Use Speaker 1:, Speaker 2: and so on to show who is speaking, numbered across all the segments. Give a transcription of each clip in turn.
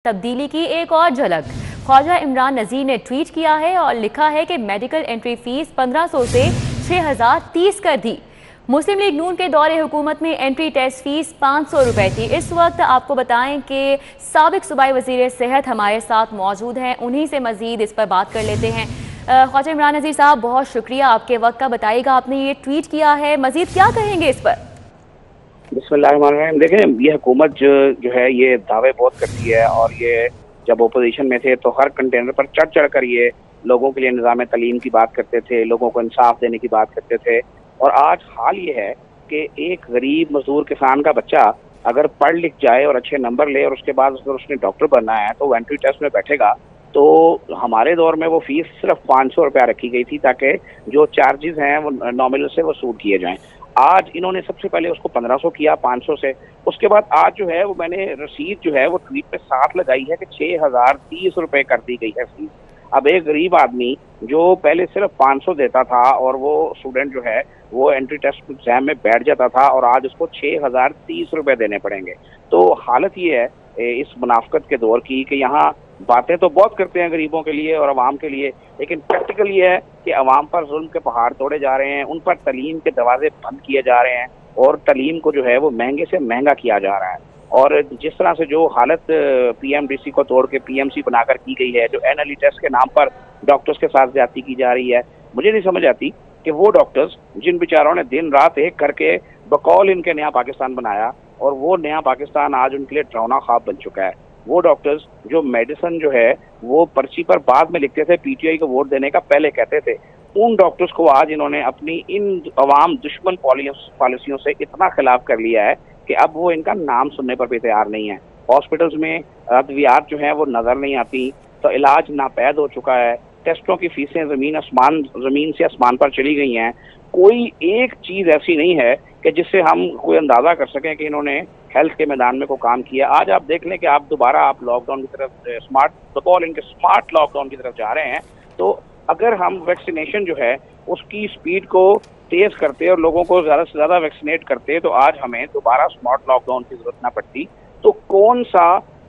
Speaker 1: तब्दीली की एक और झलक। ख्वाजा इमरान नज़ीर ने ट्वीट किया है और लिखा है कि मेडिकल एंट्री फीस 1500 से 6030 कर दी। मुस्लिम लीग नून के दौरे हुकूमत में एंट्री टेस्ट फीस 500 रुपए थी। इस वक्त आपको बताएं कि साबिक सूबाई वज़ीर सेहत हमारे साथ मौजूद हैं, उन्हीं से मजीद इस पर बात कर लेते हैं। ख्वाजा इमरान नज़ीर साहब, बहुत शुक्रिया आपके वक्त का। बताइएगा, आपने ये ट्वीट किया है, मजीद क्या कहेंगे इस पर?
Speaker 2: बिस्मिल्लाहिर्रहमानिर्रहीम। देखें, ये हुकूमत जो है ये दावे बहुत करती है, और ये जब ओपोजिशन में थे तो हर कंटेनर पर चढ़ चढ़ कर ये लोगों के लिए निज़ाम तालीम की बात करते थे, लोगों को इंसाफ देने की बात करते थे। और आज हाल ये है कि एक गरीब मजदूर किसान का बच्चा अगर पढ़ लिख जाए और अच्छे नंबर ले और उसके बाद अगर उसने डॉक्टर बनना है तो वो एंट्री टेस्ट में बैठेगा। तो हमारे दौर में वो फीस सिर्फ 500 रुपया रखी गई थी ताकि जो चार्जेस हैं वो नॉमिनल से वसूल किए जाएं। आज इन्होंने सबसे पहले उसको 1500 किया 500 से। उसके बाद आज जो है वो मैंने रसीद जो है वो ट्वीट पे साथ लगाई है कि 6030 रुपए कर दी गई है फीस। अब एक गरीब आदमी जो पहले सिर्फ 500 देता था और वो स्टूडेंट जो है वो एंट्री टेस्ट एग्जाम में बैठ जाता था, और आज उसको 6030 रुपए देने पड़ेंगे। तो हालत ये है इस मुनाफकत के दौर की कि यहाँ बातें तो बहुत करते हैं गरीबों के लिए और अवाम के लिए, लेकिन प्रैक्टिकल ये है कि अवाम पर जुल्म के पहाड़ तोड़े जा रहे हैं, उन पर तलीम के दरवाजे बंद किए जा रहे हैं और तलीम को जो है वो महंगे से महंगा किया जा रहा है। और जिस तरह से जो हालत पीएमडीसी को तोड़ के पीएमसी बनाकर की गई है, जो एनएलई टेस्ट के नाम पर डॉक्टर्स के साथ ज्यादती की जा रही है, मुझे नहीं समझ आती कि वो डॉक्टर्स जिन बेचारों ने दिन रात एक करके बकौल इनके नया पाकिस्तान बनाया, और वो नया पाकिस्तान आज उनके लिए डरावना ख्वाब बन चुका है। वो डॉक्टर्स जो मेडिसिन जो है वो पर्ची पर बाद में लिखते थे, पीटीआई को वोट देने का पहले कहते थे, उन डॉक्टर्स को आज इन्होंने अपनी इन अवाम दुश्मन पॉलिसियों से इतना खिलाफ कर लिया है कि अब वो इनका नाम सुनने पर भी तैयार नहीं है। हॉस्पिटल्स में अद्वियात जो है वो नजर नहीं आती, तो इलाज नापैद हो चुका है, टेस्टों की फीसें जमीन से आसमान पर चली गई हैं। कोई एक चीज ऐसी नहीं है कि जिससे हम कोई अंदाजा कर सकें कि इन्होंने हेल्थ के मैदान में कोई काम किया। आज आप देख लें कि आप दोबारा आप लॉकडाउन की तरफ स्मार्ट लॉकडाउन की तरफ जा रहे हैं। तो अगर हम वैक्सीनेशन जो है उसकी स्पीड को तेज करते और लोगों को ज्यादा से ज्यादा वैक्सीनेट करते तो आज हमें दोबारा स्मार्ट लॉकडाउन की जरूरत ना पड़ती। तो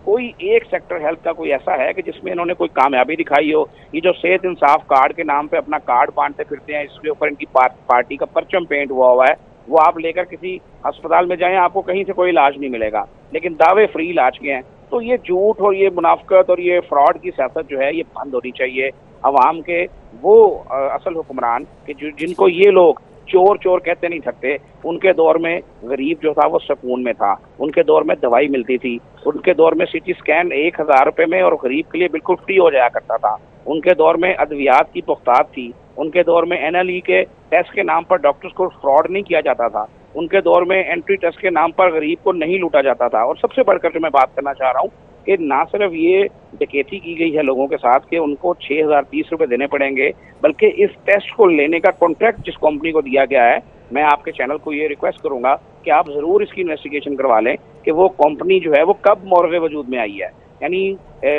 Speaker 2: कोई एक सेक्टर हेल्थ का कोई ऐसा है कि जिसमें इन्होंने कोई कामयाबी दिखाई हो? ये जो सेहत इंसाफ कार्ड के नाम पे अपना कार्ड बांटते फिरते हैं, इसके ऊपर इनकी पार्टी का परचम पेंट हुआ है, वो आप लेकर किसी अस्पताल में जाएं आपको कहीं से कोई इलाज नहीं मिलेगा, लेकिन दावे फ्री इलाज के हैं। तो ये झूठ और ये मुनाफकत और ये फ्रॉड की सियासत जो है ये बंद होनी चाहिए। अवाम के वो असल हुक्मरान कि जिनको ये लोग चोर चोर कहते नहीं थकते, उनके दौर में गरीब जो था वो सुकून में था, उनके दौर में दवाई मिलती थी, उनके दौर में सिटी स्कैन 1000 रुपए में और गरीब के लिए बिल्कुल फ्री हो जाया करता था, उनके दौर में अद्वियात की पुख्तात थी, उनके दौर में एनएलई के टेस्ट के नाम पर डॉक्टर्स को फ्रॉड नहीं किया जाता था, उनके दौर में एंट्री टेस्ट के नाम पर गरीब को नहीं लूटा जाता था। और सबसे बढ़कर जो मैं बात करना चाह रहा हूँ कि ना सिर्फ ये डकैती की गई है लोगों के साथ कि उनको 6030 रुपए देने पड़ेंगे, बल्कि इस टेस्ट को लेने का कॉन्ट्रैक्ट जिस कंपनी को दिया गया है, मैं आपके चैनल को ये रिक्वेस्ट करूंगा कि आप जरूर इसकी इन्वेस्टिगेशन करवा लें कि वो कंपनी जो है वो कब मोर्गे वजूद में आई है। यानी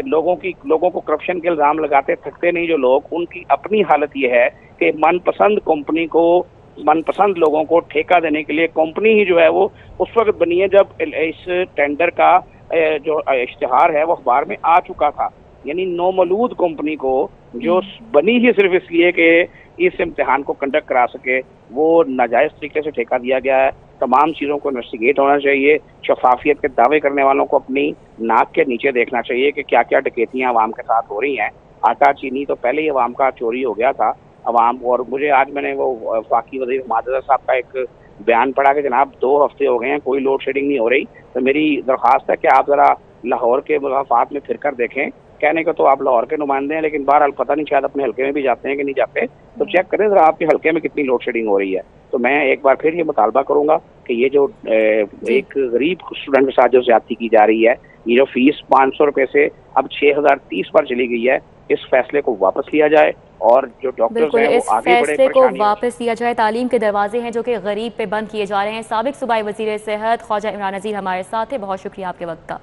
Speaker 2: लोगों को करप्शन के इल्जाम लगाते थकते नहीं जो लोग, उनकी अपनी हालत ये है कि मनपसंद कंपनी को मनपसंद लोगों को ठेका देने के लिए कंपनी ही जो है वो उस वक्त बनी है जब इस टेंडर का जो इश्तिहार है वो अखबार में आ चुका था। यानी नौमलूद कंपनी को जो बनी ही सिर्फ इसलिए कि इस इम्तिहान को कंडक्ट करा सके, वो नाजायज तरीके से ठेका दिया गया है। तमाम चीज़ों को इन्वेस्टिगेट होना चाहिए। शफाफियत के दावे करने वालों को अपनी नाक के नीचे देखना चाहिए कि क्या क्या डकैतियाँ अवाम के साथ हो रही हैं। आटा चीनी तो पहले ही अवाम का चोरी हो गया था अवाम। और मुझे आज मैंने वो फाकी वज़ीर माददा साहब का एक बयान पढ़ा कि जनाब 2 हफ्ते हो गए हैं कोई लोड शेडिंग नहीं हो रही। तो मेरी दरख्वास्त है कि आप ज़रा लाहौर के मुलाकात में फिर कर देखें। कहने को तो आप लाहौर के नुमाइंदे हैं, लेकिन बहरहाल पता नहीं शायद अपने हल्के में भी जाते हैं कि नहीं जाते, तो चेक करें ज़रा आपके हल्के में कितनी लोड शेडिंग हो रही है। तो मैं एक बार फिर ये मुतालबा करूँगा कि ये जो एक गरीब स्टूडेंट के साथ जो ज्यादती की जा रही है, ये जो फीस 500 रुपये से अब 6030 पर चली गई है, इस फैसले को वापस लिया जाए और जो डॉक्टर्स हैं वो आगे बढ़े।
Speaker 1: फैसले को वापस लिया जाए। तालीम के दरवाजे हैं जो कि गरीब पे बंद किए जा रहे हैं। साबिक सूबाई वज़ीर सेहत ख्वाजा इमरान नज़ीर हमारे साथ थे, बहुत शुक्रिया आपके वक्त का।